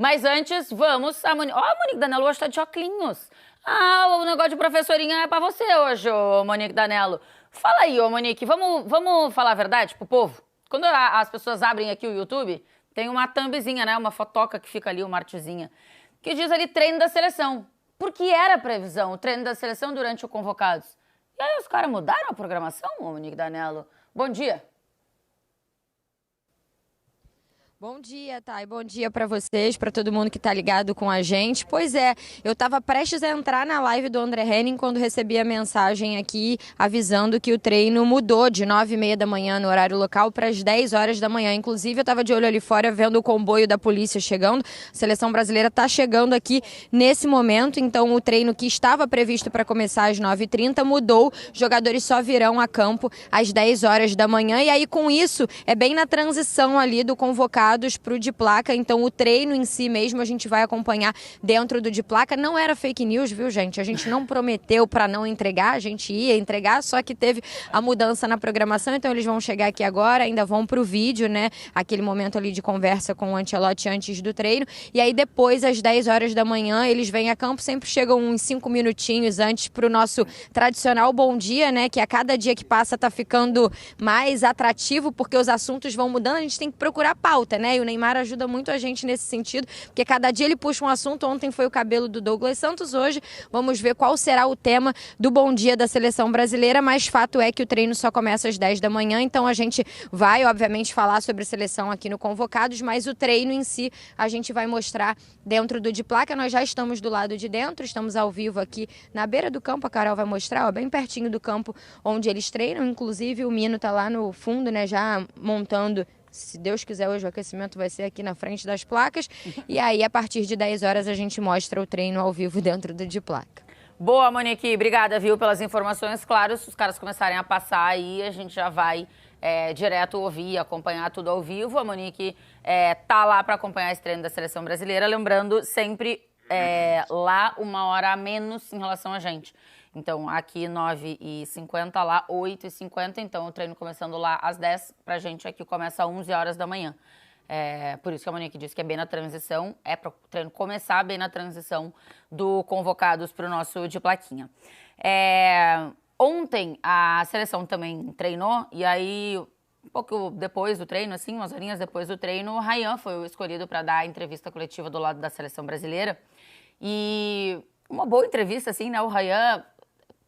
Mas antes, vamos... A Monique Danello hoje tá de óculos. O negócio de professorinha é pra você hoje, ô Monique Danello. Fala aí, ô Monique, vamos falar a verdade pro povo? Quando as pessoas abrem aqui o YouTube, tem uma thumbzinha, né? Uma fotoca que fica ali, uma artezinha, que diz ali treino da seleção. Porque era previsão, o treino da seleção durante o Convocados. E aí os caras mudaram a programação, ô Monique Danello? Bom dia. Bom dia, Thay. Bom dia para vocês, para todo mundo que tá ligado com a gente. Pois é, eu tava prestes a entrar na live do André Henning quando recebi a mensagem aqui avisando que o treino mudou de 9h30 da manhã no horário local para as 10 horas da manhã. Inclusive, eu tava de olho ali fora vendo o comboio da polícia chegando. A seleção brasileira tá chegando aqui nesse momento, então o treino que estava previsto para começar às 9h30 mudou. Jogadores só virão a campo às 10 horas da manhã e aí com isso é bem na transição ali do convocado para o de placa, então o treino em si mesmo a gente vai acompanhar dentro do de placa. Não era fake news, viu, gente? A gente não prometeu para não entregar, a gente ia entregar, só que teve a mudança na programação, então eles vão chegar aqui agora, ainda vão pro vídeo, né? Aquele momento ali de conversa com o Ancelotti antes do treino, e aí depois, às 10 horas da manhã, eles vêm a campo, sempre chegam uns 5 minutinhos antes pro nosso tradicional bom dia, né? Que a cada dia que passa tá ficando mais atrativo, porque os assuntos vão mudando, a gente tem que procurar pauta, né? E o Neymar ajuda muito a gente nesse sentido, porque cada dia ele puxa um assunto. Ontem foi o cabelo do Douglas Santos, hoje vamos ver qual será o tema do Bom Dia da Seleção Brasileira, mas fato é que o treino só começa às 10 da manhã, então a gente vai, obviamente, falar sobre a seleção aqui no Convocados, mas o treino em si a gente vai mostrar dentro do de placa. Nós já estamos do lado de dentro, estamos ao vivo aqui na beira do campo, a Carol vai mostrar, ó, bem pertinho do campo onde eles treinam, inclusive o Mino tá lá no fundo, né, já montando. Se Deus quiser, hoje o aquecimento vai ser aqui na frente das placas. E aí, a partir de 10 horas, a gente mostra o treino ao vivo dentro do de placa. Boa, Monique. Obrigada, viu, pelas informações. Claro, se os caras começarem a passar aí, a gente já vai direto ouvir, acompanhar tudo ao vivo. A Monique tá lá para acompanhar esse treino da Seleção Brasileira. Lembrando, sempre lá 1 hora a menos em relação a gente. Então, aqui 9h50, lá 8h50. Então, o treino começando lá às 10, pra gente aqui começa às 11 horas da manhã. Por isso que a Monique disse que é bem na transição, é para o treino começar bem na transição do Convocados para o nosso de plaquinha. Ontem, a seleção também treinou, e aí, um pouco depois do treino, assim, umas horinhas depois do treino, o Ryan foi o escolhido para dar a entrevista coletiva do lado da seleção brasileira. E uma boa entrevista, assim, né? O Ryan...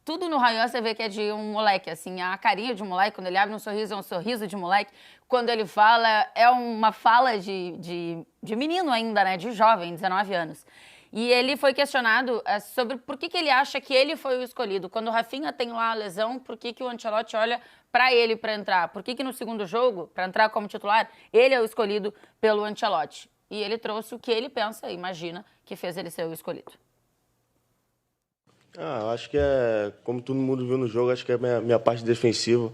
Tudo no Ryan você vê que é de um moleque, assim, a carinha de um moleque, quando ele abre um sorriso, é um sorriso de moleque. Quando ele fala, é uma fala de menino ainda, né, de jovem, 19 anos. E ele foi questionado sobre por que ele acha que ele foi o escolhido. Quando o Rafinha tem lá a lesão, por que o Ancelotti olha para ele para entrar? Por que no segundo jogo, para entrar como titular, ele é o escolhido pelo Ancelotti? E ele trouxe o que ele pensa, imagina, que fez ele ser o escolhido. Acho que como todo mundo viu no jogo, acho que é a minha parte defensiva,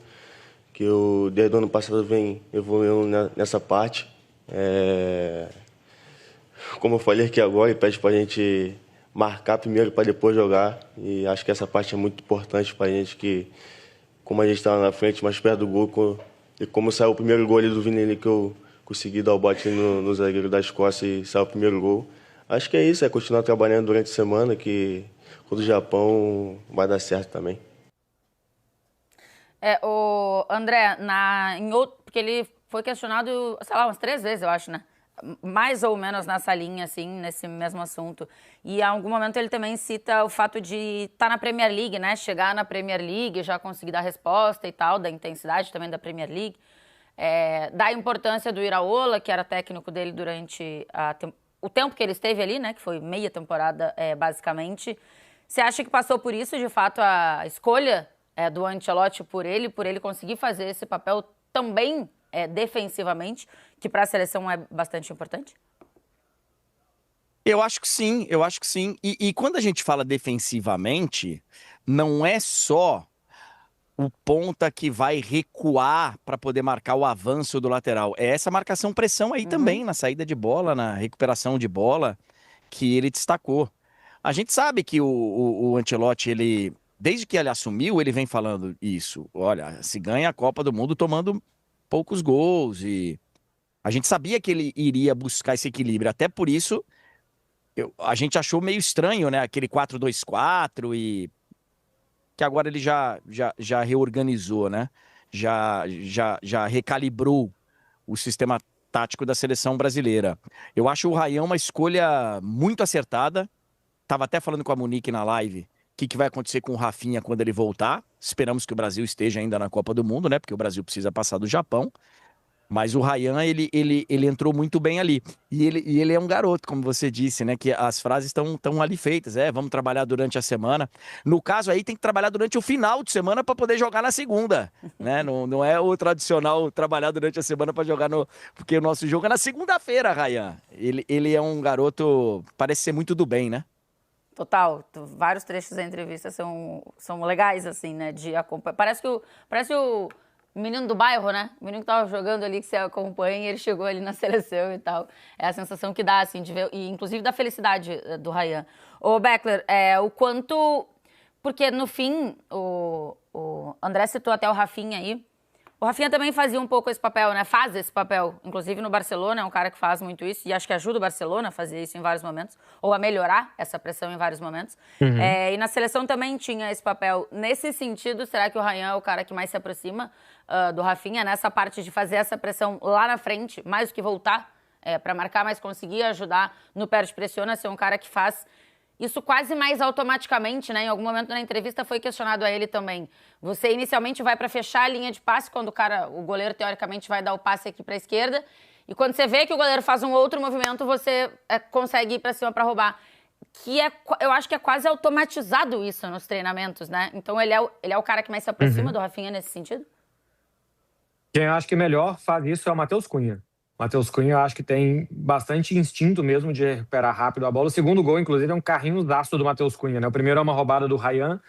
que eu desde o ano passado venho evoluindo nessa parte. Como eu falei aqui agora, ele pede para a gente marcar primeiro para depois jogar, e acho que essa parte é muito importante para a gente, que como a gente está lá na frente, mais perto do gol, e como saiu o primeiro gol ali do Vini, ali, que eu consegui dar o bote no zagueiro da Escócia e saiu o primeiro gol. Acho que é isso, continuar trabalhando durante a semana, que quando o Japão vai dar certo também. O André, porque ele foi questionado, sei lá, umas 3 vezes, eu acho, né? Mais ou menos nessa linha, assim, nesse mesmo assunto. E em algum momento ele também cita o fato de estar na Premier League, né? Chegar na Premier League, já conseguir dar resposta e tal, da intensidade também da Premier League. Da importância do Iraola, que era técnico dele durante o tempo que ele esteve ali, né? Que foi meia temporada, basicamente. Você acha que passou por isso, de fato, a escolha do Ancelotti por ele conseguir fazer esse papel também defensivamente, que para a seleção é bastante importante? Eu acho que sim, eu acho que sim. E quando a gente fala defensivamente, não é só o ponta que vai recuar para poder marcar o avanço do lateral. É essa marcação-pressão aí também, na saída de bola, na recuperação de bola, que ele destacou. A gente sabe que o Ancelotti, ele, desde que ele assumiu, ele vem falando isso. Olha, se ganha a Copa do Mundo tomando poucos gols e A gente sabia que ele iria buscar esse equilíbrio, até por isso a gente achou meio estranho, né? Aquele 4-2-4 e que agora ele já reorganizou, né? Já recalibrou o sistema tático da seleção brasileira. Eu acho o Ryan uma escolha muito acertada. Tava até falando com a Monique na live o que vai acontecer com o Rafinha quando ele voltar. Esperamos que o Brasil esteja ainda na Copa do Mundo, né? Porque o Brasil precisa passar do Japão. Mas o Ryan, ele entrou muito bem ali. E ele é um garoto, como você disse, né? Que as frases estão ali feitas. Vamos trabalhar durante a semana. No caso aí, tem que trabalhar durante o final de semana para poder jogar na segunda, né? Não é o tradicional trabalhar durante a semana para jogar no... Porque o nosso jogo é na segunda-feira, Ryan. Ele é um garoto, parece ser muito do bem, né? Total. Vários trechos da entrevista são legais, assim, né? De acompanhar. Parece o menino do bairro, né? O menino que tava jogando ali, que você acompanha, ele chegou ali na seleção e tal. É a sensação que dá, assim, de ver, e inclusive da felicidade do Ryan. Ô, Beckler, o quanto... Porque, no fim, o André citou até o Rafinha aí. O Rafinha também fazia um pouco esse papel, né? Faz esse papel. Inclusive no Barcelona, é um cara que faz muito isso. E acho que ajuda o Barcelona a fazer isso em vários momentos. Ou a melhorar essa pressão em vários momentos. Uhum. E na seleção também tinha esse papel. Nesse sentido, será que o Ryan é o cara que mais se aproxima do Rafinha? Nessa parte de fazer essa pressão lá na frente, mais do que voltar para marcar, mas conseguir ajudar no perde pressiona, ser um cara que faz... Isso quase mais automaticamente, né? Em algum momento na entrevista foi questionado a ele também. Você inicialmente vai para fechar a linha de passe quando o goleiro teoricamente vai dar o passe aqui para a esquerda. E quando você vê que o goleiro faz um outro movimento, você consegue ir para cima para roubar. Eu acho que é quase automatizado isso nos treinamentos, né? Então ele é o cara que mais se aproxima do Rafinha nesse sentido? Quem eu acho que melhor faz isso é o Matheus Cunha. Matheus Cunha, eu acho que tem bastante instinto mesmo de recuperar rápido a bola. O segundo gol, inclusive, é um carrinho-zaço do Matheus Cunha, né? O primeiro é uma roubada do Ryan,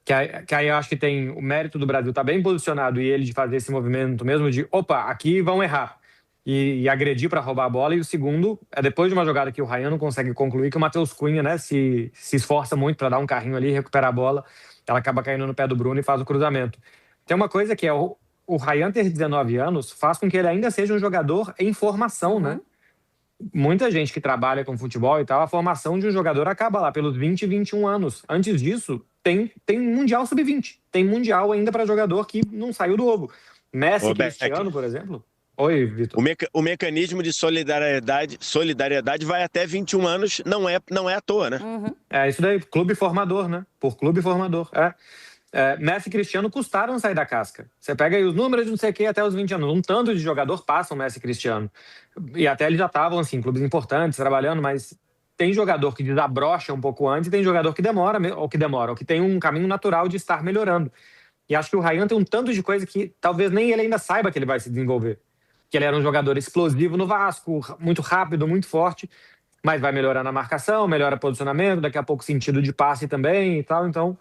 que aí eu acho que tem o mérito do Brasil tá bem posicionado e ele de fazer esse movimento mesmo de, opa, aqui vão errar. E agredir para roubar a bola. E o segundo é depois de uma jogada que o Ryan não consegue concluir, que o Matheus Cunha, né, se esforça muito para dar um carrinho ali, recuperar a bola. Ela acaba caindo no pé do Bruno e faz o cruzamento. Tem uma coisa que é o Ryan ter 19 anos faz com que ele ainda seja um jogador em formação, né? Muita gente que trabalha com futebol e tal, a formação de um jogador acaba lá pelos 20 e 21 anos. Antes disso, tem Mundial Sub-20. Tem Mundial ainda para jogador que não saiu do ovo. Messi, Cristiano, por exemplo. Oi, Vitor. O mecanismo de solidariedade vai até 21 anos, não é à toa, né? É isso daí, clube formador, né? Por clube formador, Messi e Cristiano custaram sair da casca. Você pega aí os números de não sei o que até os 20 anos. Um tanto de jogador passam Messi e Cristiano. E até eles já estavam, assim, clubes importantes, trabalhando, mas tem jogador que desabrocha um pouco antes e tem jogador que demora, ou que tem um caminho natural de estar melhorando. E acho que o Ryan tem um tanto de coisa que talvez nem ele ainda saiba que ele vai se desenvolver. Que ele era um jogador explosivo no Vasco, muito rápido, muito forte, mas vai melhorar na marcação, melhora posicionamento, daqui a pouco sentido de passe também e tal, então...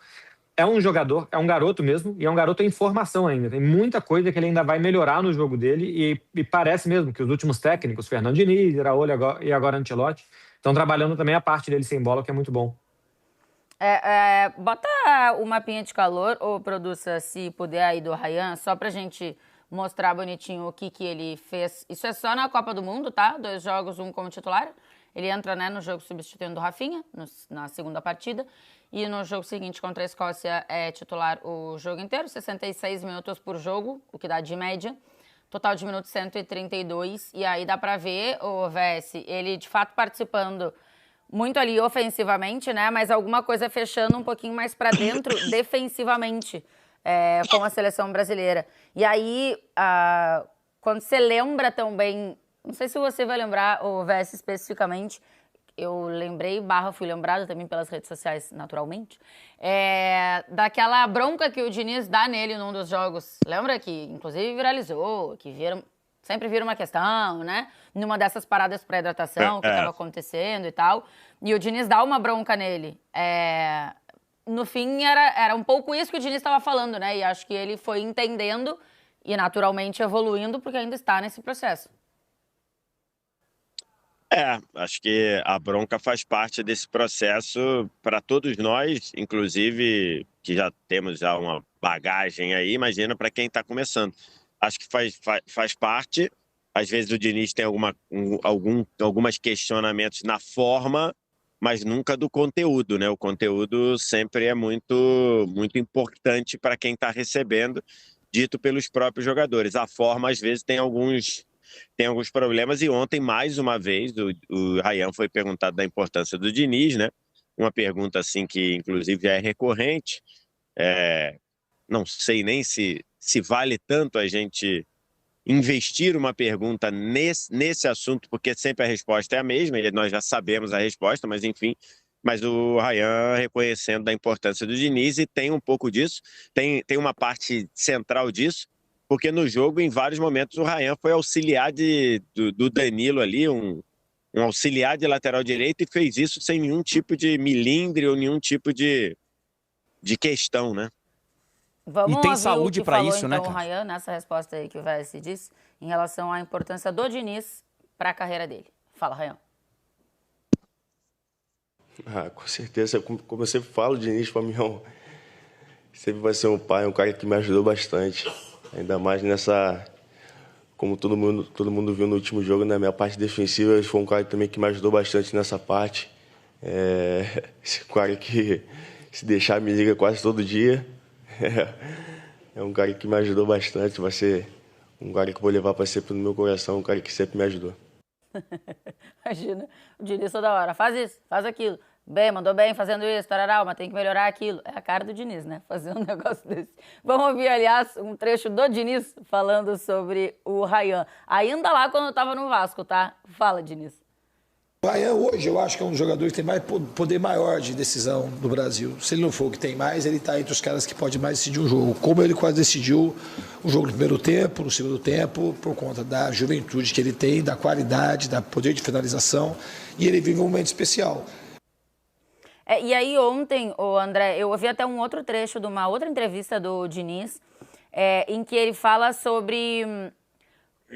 É um jogador, é um garoto mesmo, e é um garoto em formação ainda. Tem muita coisa que ele ainda vai melhorar no jogo dele, e parece mesmo que os últimos técnicos, Fernando Diniz, Iraola e agora Ancelotti, estão trabalhando também a parte dele sem bola, que é muito bom. Bota o mapinha de calor, ou produça, se puder, aí do Ryan, só pra gente mostrar bonitinho o que ele fez. Isso é só na Copa do Mundo, tá? 2 jogos, um como titular. Ele entra, né, no jogo substituindo o Rafinha, na segunda partida. E no jogo seguinte contra a Escócia é titular o jogo inteiro, 66 minutos por jogo, o que dá de média. Total de minutos 132. E aí dá pra ver o VS, ele de fato participando muito ali ofensivamente, né? Mas alguma coisa fechando um pouquinho mais pra dentro defensivamente com a seleção brasileira. E aí, quando você lembra também, não sei se você vai lembrar o VS especificamente, eu lembrei, fui lembrada também pelas redes sociais, naturalmente, daquela bronca que o Diniz dá nele num dos jogos. Lembra que, inclusive, viralizou, que sempre vira uma questão, né? Numa dessas paradas para hidratação que estava acontecendo e tal. E o Diniz dá uma bronca nele. No fim, era um pouco isso que o Diniz estava falando, né? E acho que ele foi entendendo e, naturalmente, evoluindo, porque ainda está nesse processo. Acho que a bronca faz parte desse processo para todos nós, inclusive que já temos uma bagagem aí, imagina para quem está começando. Acho que faz parte, às vezes o Diniz tem algumas questionamentos na forma, mas nunca do conteúdo, né? O conteúdo sempre é muito, muito importante para quem está recebendo, dito pelos próprios jogadores. A forma, às vezes, tem alguns problemas, e ontem, mais uma vez, o Rayan foi perguntado da importância do Diniz, né? Uma pergunta assim que, inclusive, já é recorrente. Não sei nem se vale tanto a gente investir uma pergunta nesse assunto, porque sempre a resposta é a mesma, e nós já sabemos a resposta, mas enfim. Mas o Rayan reconhecendo da importância do Diniz, e tem um pouco disso, tem uma parte central disso, porque no jogo, em vários momentos, o Rayan foi auxiliar do Danilo ali, um auxiliar de lateral direito, e fez isso sem nenhum tipo de milindre ou nenhum tipo de questão, né? Vamos E tem ouvir saúde o que para falou, isso, né, então, o cara? Rayan, nessa resposta aí que o VS disse, em relação à importância do Diniz para a carreira dele. Fala, Rayan. Com certeza, como eu sempre falo, o Diniz para mim sempre vai ser um pai, um cara que me ajudou bastante. Ainda mais como todo mundo viu no último jogo, na minha parte defensiva, ele foi um cara também que me ajudou bastante nessa parte. Esse cara que, se deixar, me liga quase todo dia. É um cara que me ajudou bastante, vai ser um cara que eu vou levar para sempre no meu coração, um cara que sempre me ajudou. Imagina, o Diniz toda hora, faz isso, faz aquilo. Bem, mandou bem fazendo isso, tarará, mas tem que melhorar aquilo. É a cara do Diniz, né? Fazer um negócio desse. Vamos ouvir, aliás, um trecho do Diniz falando sobre o Rayan. Ainda lá quando eu tava no Vasco, tá? Fala, Diniz. O Rayan hoje eu acho que é um jogador que tem mais poder maior de decisão do Brasil. Se ele não for o que tem mais, ele está entre os caras que pode mais decidir um jogo. Como ele quase decidiu o jogo no primeiro tempo, no segundo tempo, por conta da juventude que ele tem, da qualidade, da poder de finalização, e ele vive um momento especial. E aí ontem, André, eu ouvi até um outro trecho de uma outra entrevista do Diniz, em que ele fala sobre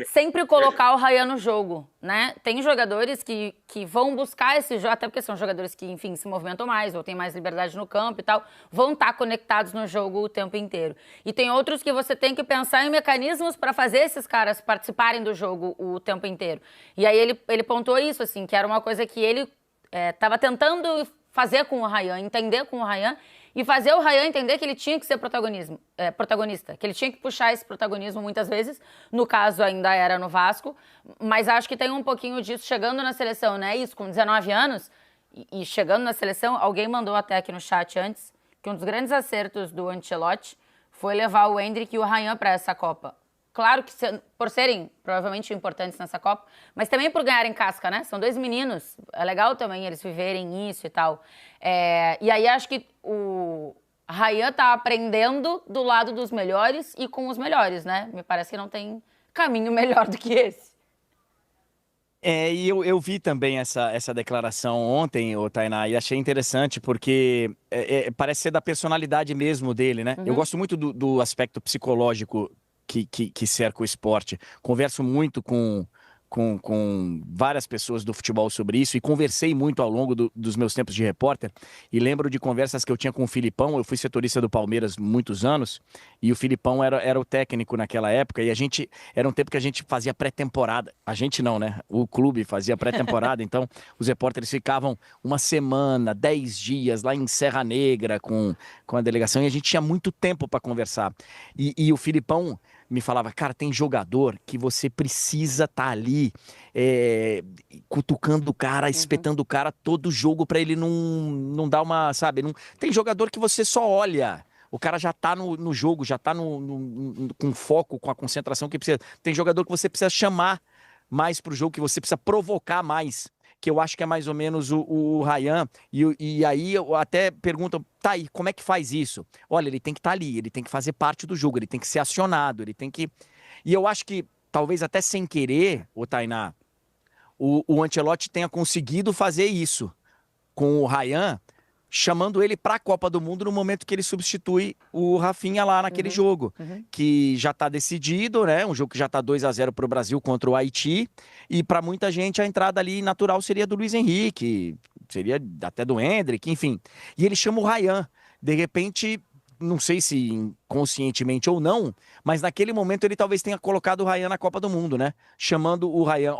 sempre colocar o Rayan no jogo, né? Tem jogadores que vão buscar esse jogo, até porque são jogadores que, enfim, se movimentam mais ou têm mais liberdade no campo e tal, vão estar conectados no jogo o tempo inteiro. E tem outros que você tem que pensar em mecanismos para fazer esses caras participarem do jogo o tempo inteiro. E aí ele pontuou isso, assim, que era uma coisa que ele estava tentando fazer com o Rayan, entender com o Rayan, e fazer o Rayan entender que ele tinha que ser protagonista, que ele tinha que puxar esse protagonismo muitas vezes, no caso ainda era no Vasco, mas acho que tem um pouquinho disso chegando na seleção, né? Isso, com 19 anos, e chegando na seleção, alguém mandou até aqui no chat antes, que um dos grandes acertos do Ancelotti foi levar o Endrick e o Rayan para essa Copa. Claro que por serem provavelmente importantes nessa Copa, mas também por ganharem casca, né? São dois meninos, é legal também eles viverem isso e tal. E aí acho que o Rayan tá aprendendo do lado dos melhores e com os melhores, né? Me parece que não tem caminho melhor do que esse. E eu vi também essa declaração ontem, Tainá, e achei interessante porque parece ser da personalidade mesmo dele, né? Eu gosto muito do aspecto psicológico que cerca o esporte. Converso muito com várias pessoas do futebol sobre isso e conversei muito ao longo dos meus tempos de repórter, e lembro de conversas que eu tinha com o Filipão. Eu fui setorista do Palmeiras muitos anos e o Filipão era o técnico naquela época, e era um tempo que a gente fazia pré-temporada. A gente não, né? O clube fazia pré-temporada, então os repórteres ficavam uma semana, 10 dias lá em Serra Negra com a delegação, e a gente tinha muito tempo para conversar. E o Filipão me falava, cara, tem jogador que você precisa estar ali cutucando o cara, espetando o cara todo jogo para ele não dar uma, sabe? Tem jogador que você só olha, o cara já tá no jogo, já tá com foco, com a concentração que precisa. Tem jogador que você precisa chamar mais pro jogo, que você precisa provocar mais, que eu acho que é mais ou menos o Rayan, e aí eu até pergunto, tá aí, como é que faz isso? Olha, ele tem que estar ali, ele tem que fazer parte do jogo, ele tem que ser acionado, ele tem que... E eu acho que, talvez até sem querer, Tainá, o Ancelotti tenha conseguido fazer isso com o Rayan, chamando ele para a Copa do Mundo no momento que ele substitui o Rafinha lá naquele jogo, que já está decidido, né? Um jogo que já está 2-0 para o Brasil contra o Haiti, e para muita gente a entrada ali natural seria do Luiz Henrique, seria até do Endrick, enfim. E ele chama o Rayan. De repente, não sei se conscientemente ou não, mas naquele momento ele talvez tenha colocado o Ryan na Copa do Mundo, né? Chamando o Ryan,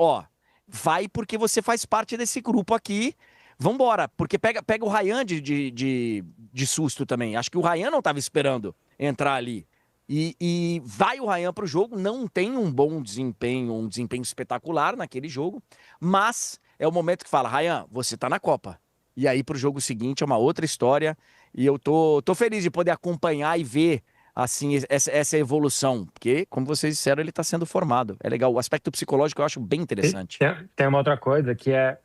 vai porque você faz parte desse grupo aqui, vambora. Porque pega o Ryan de susto também. Acho que o Ryan não estava esperando entrar ali. E vai o Ryan para o jogo, não tem um bom desempenho, um desempenho espetacular naquele jogo, mas é o momento que fala, Ryan, você tá na Copa. E aí pro jogo seguinte é uma outra história, e eu tô feliz de poder acompanhar e ver assim essa evolução, porque, como vocês disseram, ele está sendo formado. É legal, o aspecto psicológico eu acho bem interessante. Tem uma outra coisa que é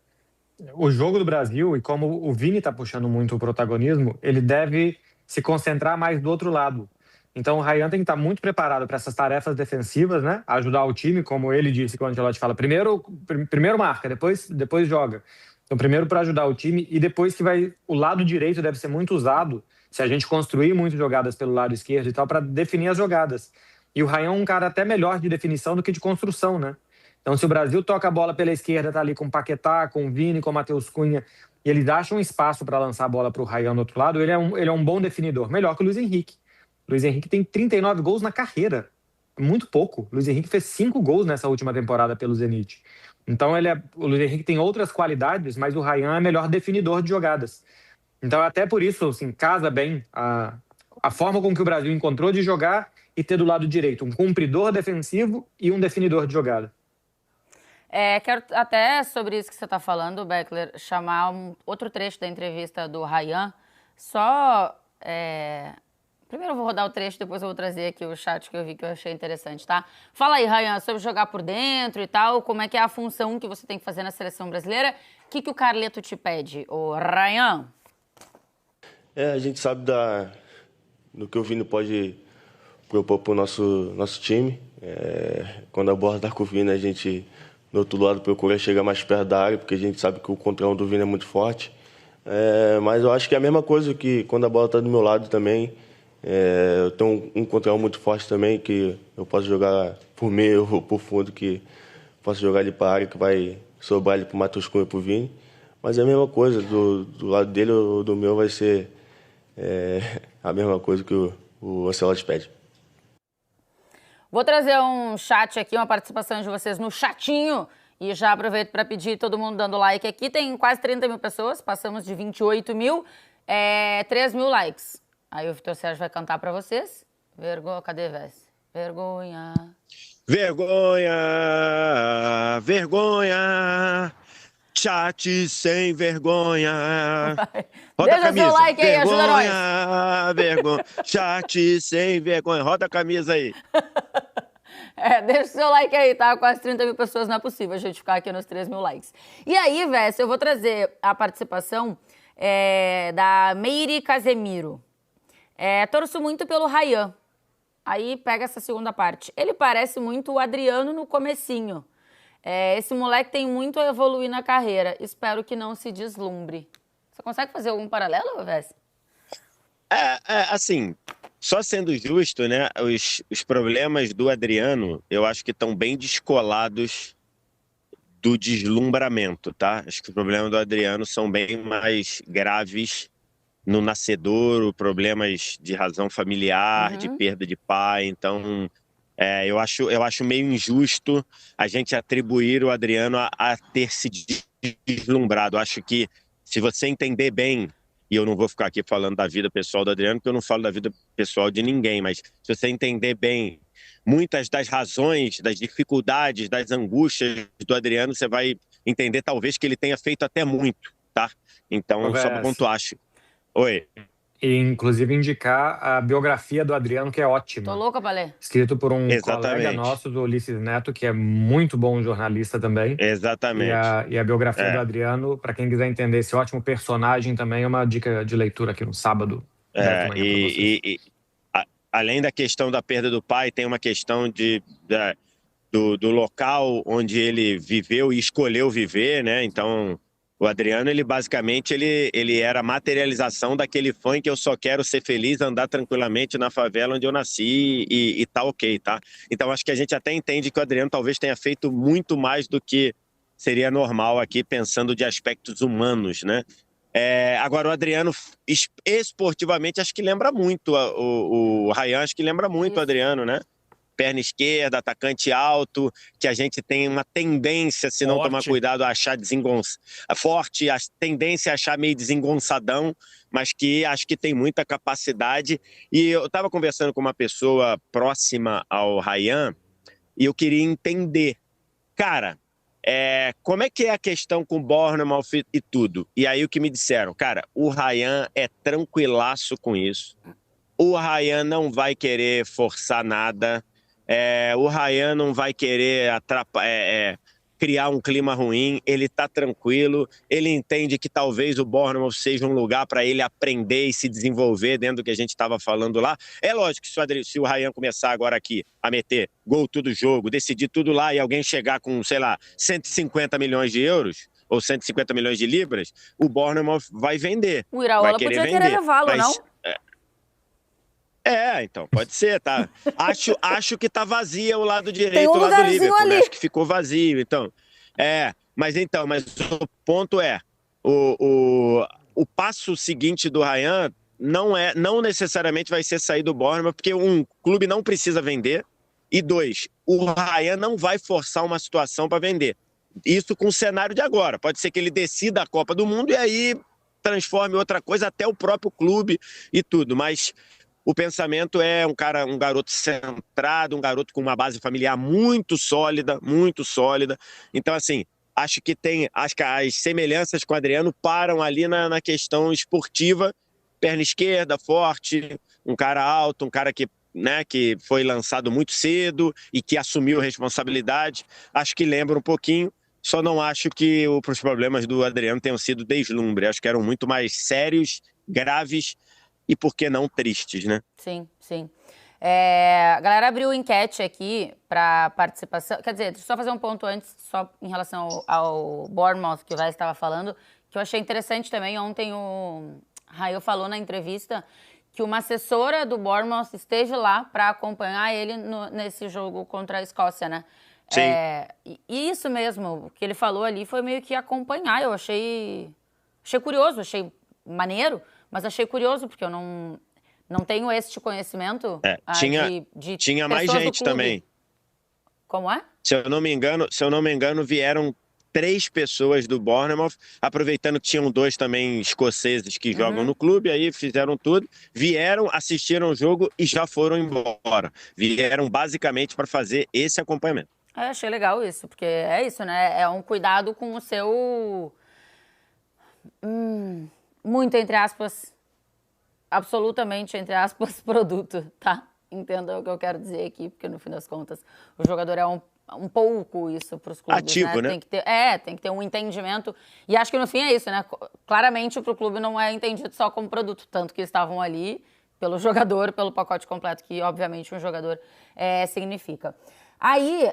o jogo do Brasil, e como o Vini está puxando muito o protagonismo, ele deve se concentrar mais do outro lado. Então o Ryan tem que estar muito preparado para essas tarefas defensivas, né? Ajudar o time, como ele disse quando o Ancelotti fala, primeiro marca, depois joga. Então primeiro para ajudar o time, e depois o lado direito deve ser muito usado, se a gente construir muitas jogadas pelo lado esquerdo e tal, para definir as jogadas. E o Ryan é um cara até melhor de definição do que de construção, né? Então se o Brasil toca a bola pela esquerda, tá ali com o Paquetá, com o Vini, com o Matheus Cunha, e eles acham um espaço para lançar a bola para o Ryan do outro lado, ele é um bom definidor, melhor que o Luiz Henrique. Luiz Henrique tem 39 gols na carreira. Muito pouco. Luiz Henrique fez 5 gols nessa última temporada pelo Zenit. Então o Luiz Henrique tem outras qualidades, mas o Ryan é melhor definidor de jogadas. Então até por isso, assim, casa bem a forma com que o Brasil encontrou de jogar e ter do lado direito um cumpridor defensivo e um definidor de jogada. Quero até, sobre isso que você está falando, Beckler, chamar outro trecho da entrevista do Ryan. Primeiro eu vou rodar o trecho, depois eu vou trazer aqui o chat que eu vi que eu achei interessante, tá? Fala aí, Ryan, sobre jogar por dentro e tal, como é que é a função que você tem que fazer na seleção brasileira. O que o Carleto te pede, ô Ryan? A gente sabe do que o Vini pode propor para o nosso time. Quando a bola está com o Vini, a gente, do outro lado, procura chegar mais perto da área, porque a gente sabe que o contra-um do Vini é muito forte. Mas eu acho que é a mesma coisa que quando a bola está do meu lado também. Eu tenho um contra-um muito forte também, que eu posso jogar por meio ou por fundo, que posso jogar ali para a área, que vai sobrar ali para o Matheus Cunha e para o Vini. Mas é a mesma coisa, do lado dele ou do meu vai ser a mesma coisa que o Ancelotti pede. Vou trazer um chat aqui, uma participação de vocês no chatinho. E já aproveito para pedir todo mundo dando like aqui. Tem quase 30 mil pessoas, passamos de 28 mil, 3 mil likes. Aí o Vitor Sérgio vai cantar pra vocês. Cadê, Vess? Vergonha. Vergonha, vergonha, chat sem vergonha. Roda Deixa a camisa. seu like aí, ajuda nós. Vergonha, chat sem vergonha. Roda a camisa aí. Deixa o seu like aí, tá? Quase 30 mil pessoas, não é possível a gente ficar aqui nos 3 mil likes. E aí, Vess, eu vou trazer a participação da Meire Casemiro. Torço muito pelo Ryan. Aí pega essa segunda parte. Ele parece muito o Adriano no comecinho. Esse moleque tem muito a evoluir na carreira. Espero que não se deslumbre. Você consegue fazer algum paralelo, Vess? Assim, só sendo justo, né? Os problemas do Adriano, eu acho que estão bem descolados do deslumbramento, tá? Acho que os problemas do Adriano são bem mais graves no nascedouro, problemas de razão familiar, de perda de pai. Então, eu acho meio injusto a gente atribuir o Adriano a ter se deslumbrado. Acho que, se você entender bem, e eu não vou ficar aqui falando da vida pessoal do Adriano, porque eu não falo da vida pessoal de ninguém, mas se você entender bem muitas das razões, das dificuldades, das angústias do Adriano, você vai entender talvez que ele tenha feito até muito, tá? Então, só para pontuar, acho. Oi. E, inclusive, indicar a biografia do Adriano, que é ótima. Tô louca pra ler. Escrito por um colega nosso, do Ulisses Neto, que é muito bom jornalista também. Exatamente. E a biografia do Adriano, para quem quiser entender esse ótimo personagem, também é uma dica de leitura aqui no sábado. Além da questão da perda do pai, tem uma questão do local onde ele viveu e escolheu viver, né? Então, o Adriano, ele basicamente ele era a materialização daquele fã que eu só quero ser feliz, andar tranquilamente na favela onde eu nasci e tá ok, tá? Então, acho que a gente até entende que o Adriano talvez tenha feito muito mais do que seria normal aqui, pensando de aspectos humanos, né? Agora, o Adriano, esportivamente, acho que lembra muito o Ryan, acho que lembra muito o Adriano, né? Perna esquerda, atacante alto, que a gente tem uma tendência, se não tomar cuidado, a achar forte, a tendência a achar meio desengonçadão, mas que acho que tem muita capacidade. E eu estava conversando com uma pessoa próxima ao Ryan e eu queria entender, cara, como é que é a questão com o Bournemouth e tudo? E aí o que me disseram, cara, o Ryan é tranquilaço com isso, o Ryan não vai querer forçar nada, o Ryan não vai querer criar um clima ruim, ele tá tranquilo, ele entende que talvez o Bournemouth seja um lugar para ele aprender e se desenvolver dentro do que a gente estava falando lá. É lógico que se o Ryan começar agora aqui a meter gol todo jogo, decidir tudo lá e alguém chegar com, sei lá, 150 milhões de euros ou 150 milhões de libras, o Bournemouth vai vender. O Iraola podia querer levá-lo, não? Então, pode ser, tá? Acho que tá vazia o lado direito lá do Liverpool, né? Acho que ficou vazio, então. Mas o ponto o passo seguinte do Ryan não necessariamente vai ser sair do Bournemouth, porque o clube não precisa vender, e 2, o Ryan não vai forçar uma situação para vender. Isso com o cenário de agora. Pode ser que ele decida a Copa do Mundo e aí transforme outra coisa, até o próprio clube e tudo, mas o pensamento é um garoto centrado, um garoto com uma base familiar muito sólida, muito sólida. Então, assim, acho que as semelhanças com o Adriano param ali na questão esportiva, perna esquerda, forte, um cara alto, um cara que foi lançado muito cedo e que assumiu responsabilidade. Acho que lembra um pouquinho, só não acho que os problemas do Adriano tenham sido deslumbre. Acho que eram muito mais sérios, graves, e por que não tristes, né? Sim, sim. A galera abriu enquete aqui para participação. Quer dizer, deixa eu só fazer um ponto antes, só em relação ao Bournemouth, que o Vaz estava falando, que eu achei interessante também. Ontem o Raio falou na entrevista que uma assessora do Bournemouth esteja lá para acompanhar ele nesse jogo contra a Escócia, né? Sim. E isso mesmo, o que ele falou ali foi meio que acompanhar. Eu achei curioso, achei maneiro, mas achei curioso, porque eu não tenho este conhecimento de tinha mais gente também. Como é? Se eu não me engano, vieram 3 pessoas do Bournemouth, aproveitando que tinham 2 também escoceses que jogam no clube, aí fizeram tudo, vieram, assistiram o jogo e já foram embora. Vieram basicamente para fazer esse acompanhamento. Achei legal isso, porque é isso, né? É um cuidado com o seu... muito, entre aspas, absolutamente, entre aspas, produto, tá? Entenda o que eu quero dizer aqui, porque no fim das contas o jogador é um pouco isso para os clubes. Ativo, né? Tem que ter um entendimento. E acho que no fim é isso, né? Claramente para o clube não é entendido só como produto, tanto que estavam ali pelo jogador, pelo pacote completo, que obviamente um jogador significa. Aí,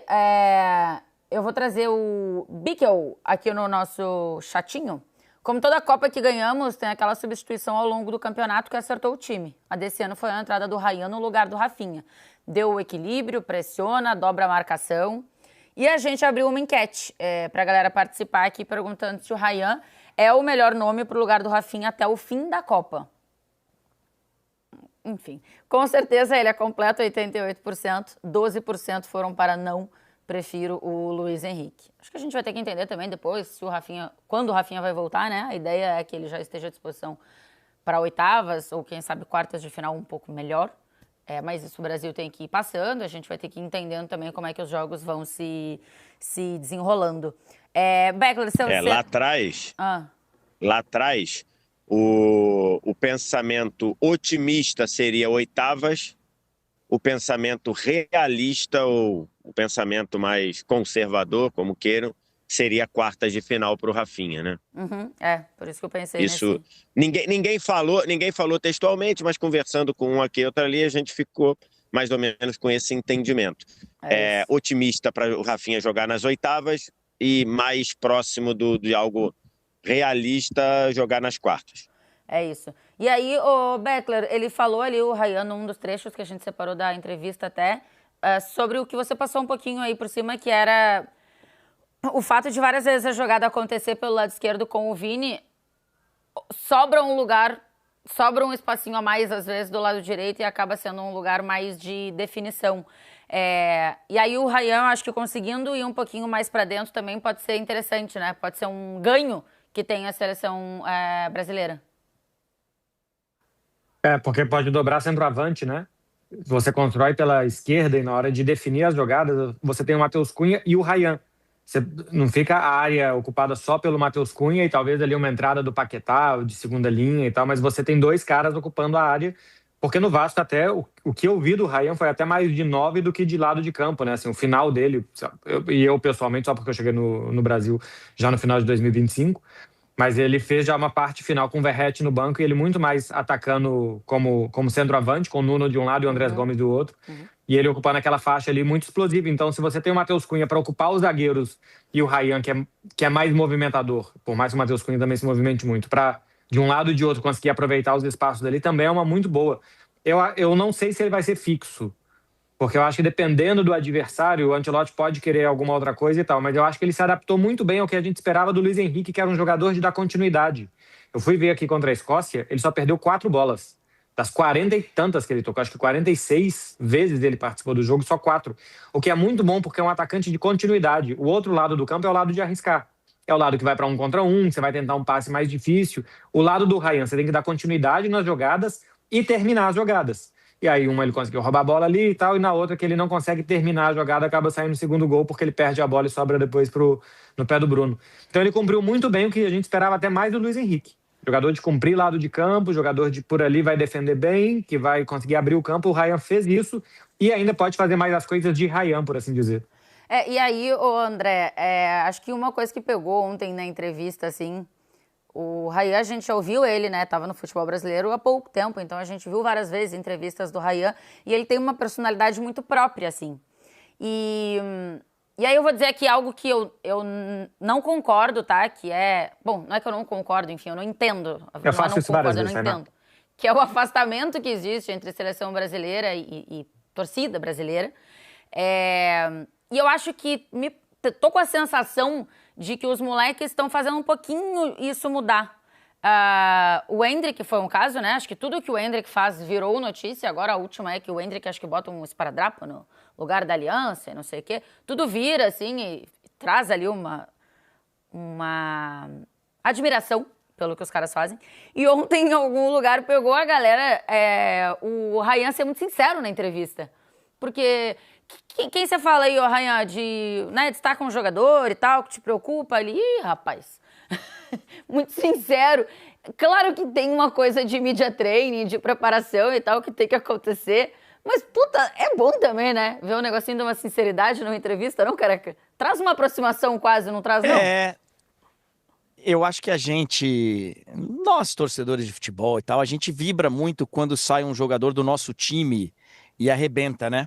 eu vou trazer o Bickel aqui no nosso chatinho. Como toda Copa que ganhamos, tem aquela substituição ao longo do campeonato que acertou o time. A desse ano foi a entrada do Ryan no lugar do Rafinha. Deu o equilíbrio, pressiona, dobra a marcação. E a gente abriu uma enquete para a galera participar aqui, perguntando se o Ryan é o melhor nome para o lugar do Rafinha até o fim da Copa. Enfim, com certeza ele é completo, 88%, 12% foram para não. Prefiro o Luiz Henrique. Acho que a gente vai ter que entender também depois se quando o Rafinha vai voltar, né? A ideia é que ele já esteja à disposição para oitavas ou quem sabe quartas de final um pouco melhor. Mas isso o Brasil tem que ir passando, a gente vai ter que ir entendendo também como é que os jogos vão se desenrolando. Beckler, lá atrás, o pensamento otimista seria oitavas, o pensamento realista ou o pensamento mais conservador, como queiram, seria quartas de final para o Rafinha, né? Por isso que eu pensei isso. Ninguém falou textualmente, mas conversando com um aqui e outro ali, a gente ficou mais ou menos com esse entendimento. Otimista para o Rafinha jogar nas oitavas e mais próximo de algo realista jogar nas quartas. É isso. E aí, o Beckler, ele falou ali, o Ryan, num dos trechos que a gente separou da entrevista até, sobre o que você passou um pouquinho aí por cima, que era o fato de várias vezes a jogada acontecer pelo lado esquerdo com o Vini sobra um lugar, sobra um espacinho a mais, às vezes, do lado direito e acaba sendo um lugar mais de definição. E aí o Ryan, acho que conseguindo ir um pouquinho mais para dentro também pode ser interessante, né? Pode ser um ganho que tem a seleção brasileira. Porque pode dobrar centroavante, né? Você constrói pela esquerda e na hora de definir as jogadas, você tem o Matheus Cunha e o Ryan. Você não fica a área ocupada só pelo Matheus Cunha e talvez ali uma entrada do Paquetá, de segunda linha e tal, mas você tem 2 caras ocupando a área, porque no Vasco até, o que eu vi do Ryan foi até mais de 9 do que de lado de campo, né? Assim, o final dele, eu pessoalmente, só porque eu cheguei no Brasil já no final de 2025, mas ele fez já uma parte final com o Verratti no banco e ele muito mais atacando como centroavante, com o Nuno de um lado e o Andrés Gomes do outro. E ele ocupando aquela faixa ali muito explosiva. Então, se você tem o Matheus Cunha para ocupar os zagueiros e o Ryan, que é mais movimentador, por mais que o Matheus Cunha também se movimente muito, para de um lado e de outro conseguir aproveitar os espaços dali, também é uma muito boa. Eu não sei se ele vai ser fixo, porque eu acho que dependendo do adversário, o Ancelotti pode querer alguma outra coisa e tal, mas eu acho que ele se adaptou muito bem ao que a gente esperava do Luiz Henrique, que era um jogador de dar continuidade. Eu fui ver aqui contra a Escócia, ele só perdeu 4 bolas. Das 40 e tantas que ele tocou, acho que 46 vezes ele participou do jogo, só 4. O que é muito bom, porque é um atacante de continuidade. O outro lado do campo é o lado de arriscar. É o lado que vai para 1 contra 1, você vai tentar um passe mais difícil. O lado do Ryan, você tem que dar continuidade nas jogadas e terminar as jogadas. E aí uma ele conseguiu roubar a bola ali e tal, e na outra que ele não consegue terminar a jogada, acaba saindo no segundo gol, porque ele perde a bola e sobra depois no pé do Bruno. Então ele cumpriu muito bem o que a gente esperava até mais do Luiz Henrique. Jogador de cumprir lado de campo, jogador de por ali vai defender bem, que vai conseguir abrir o campo. O Ryan fez isso e ainda pode fazer mais as coisas de Ryan, por assim dizer. E aí, André, acho que uma coisa que pegou ontem na entrevista, assim, o Ryan, a gente já ouviu ele, né? Tava no futebol brasileiro há pouco tempo, então a gente viu várias vezes entrevistas do Ryan e ele tem uma personalidade muito própria, assim. E aí eu vou dizer aqui algo que eu não concordo, tá? Que bom, não é que eu não concordo, enfim, eu não entendo. Eu faço isso várias vezes, eu não entendo. Que é o afastamento que existe entre seleção brasileira e torcida brasileira. E eu acho que tô com a sensação de que os moleques estão fazendo um pouquinho isso mudar. O Endrick foi um caso, né? Acho que tudo que o Endrick faz virou notícia. Agora a última é que o Endrick acho que bota um esparadrapo no lugar da aliança e não sei o quê. Tudo vira, assim, e traz ali uma admiração pelo que os caras fazem. E ontem, em algum lugar, pegou a galera, o Ryan ser muito sincero na entrevista. Porque quem você fala aí, Ryan, de estar com um jogador e tal, que te preocupa ali? Ih, rapaz, muito sincero. Claro que tem uma coisa de media training, de preparação e tal, que tem que acontecer. Mas, puta, é bom também, né? Ver um negocinho de uma sinceridade numa entrevista, não, careca? Traz uma aproximação quase, não traz, não? Eu acho que nós torcedores de futebol e tal, a gente vibra muito quando sai um jogador do nosso time e arrebenta, né?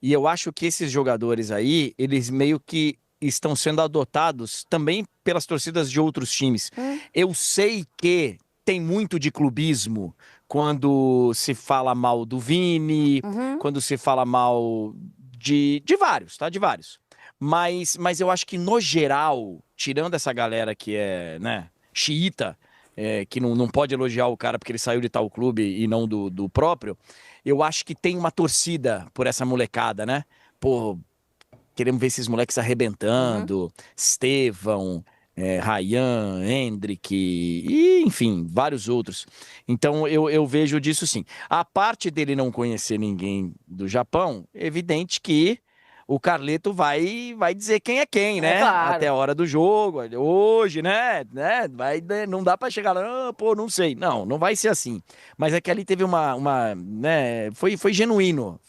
E eu acho que esses jogadores aí, eles meio que estão sendo adotados também pelas torcidas de outros times. Eu sei que tem muito de clubismo quando se fala mal do Vini, quando se fala mal de vários, tá? De vários. Mas eu acho que, no geral, tirando essa galera que é, né, xiita, que não pode elogiar o cara porque ele saiu de tal clube e não do próprio, eu acho que tem uma torcida por essa molecada, né? Pô, queremos ver esses moleques arrebentando, Estevão, Ryan, Endrick, e, enfim, vários outros. Então eu vejo disso sim. A parte dele não conhecer ninguém do Japão, é evidente que o Carleto vai dizer quem é quem, né? Claro. Até a hora do jogo, hoje, né? Não dá pra chegar lá, pô, não sei. Não vai ser assim. Mas é que ali teve né? Foi genuíno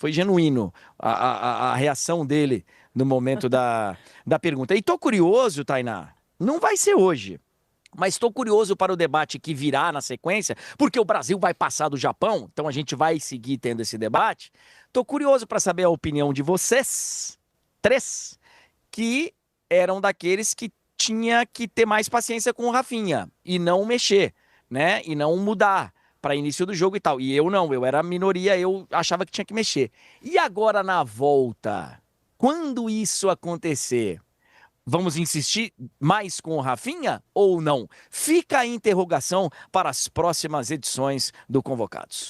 a reação dele no momento da pergunta. E tô curioso, Tainá, não vai ser hoje, mas estou curioso para o debate que virá na sequência, porque o Brasil vai passar do Japão, então a gente vai seguir tendo esse debate. Estou curioso para saber a opinião de vocês, 3, que eram daqueles que tinha que ter mais paciência com o Rafinha e não mexer, né? E não mudar para início do jogo e tal. E eu era a minoria, eu achava que tinha que mexer. E agora na volta, quando isso acontecer, Vamos insistir mais com o Rafinha ou não? Fica a interrogação para as próximas edições do Convocados.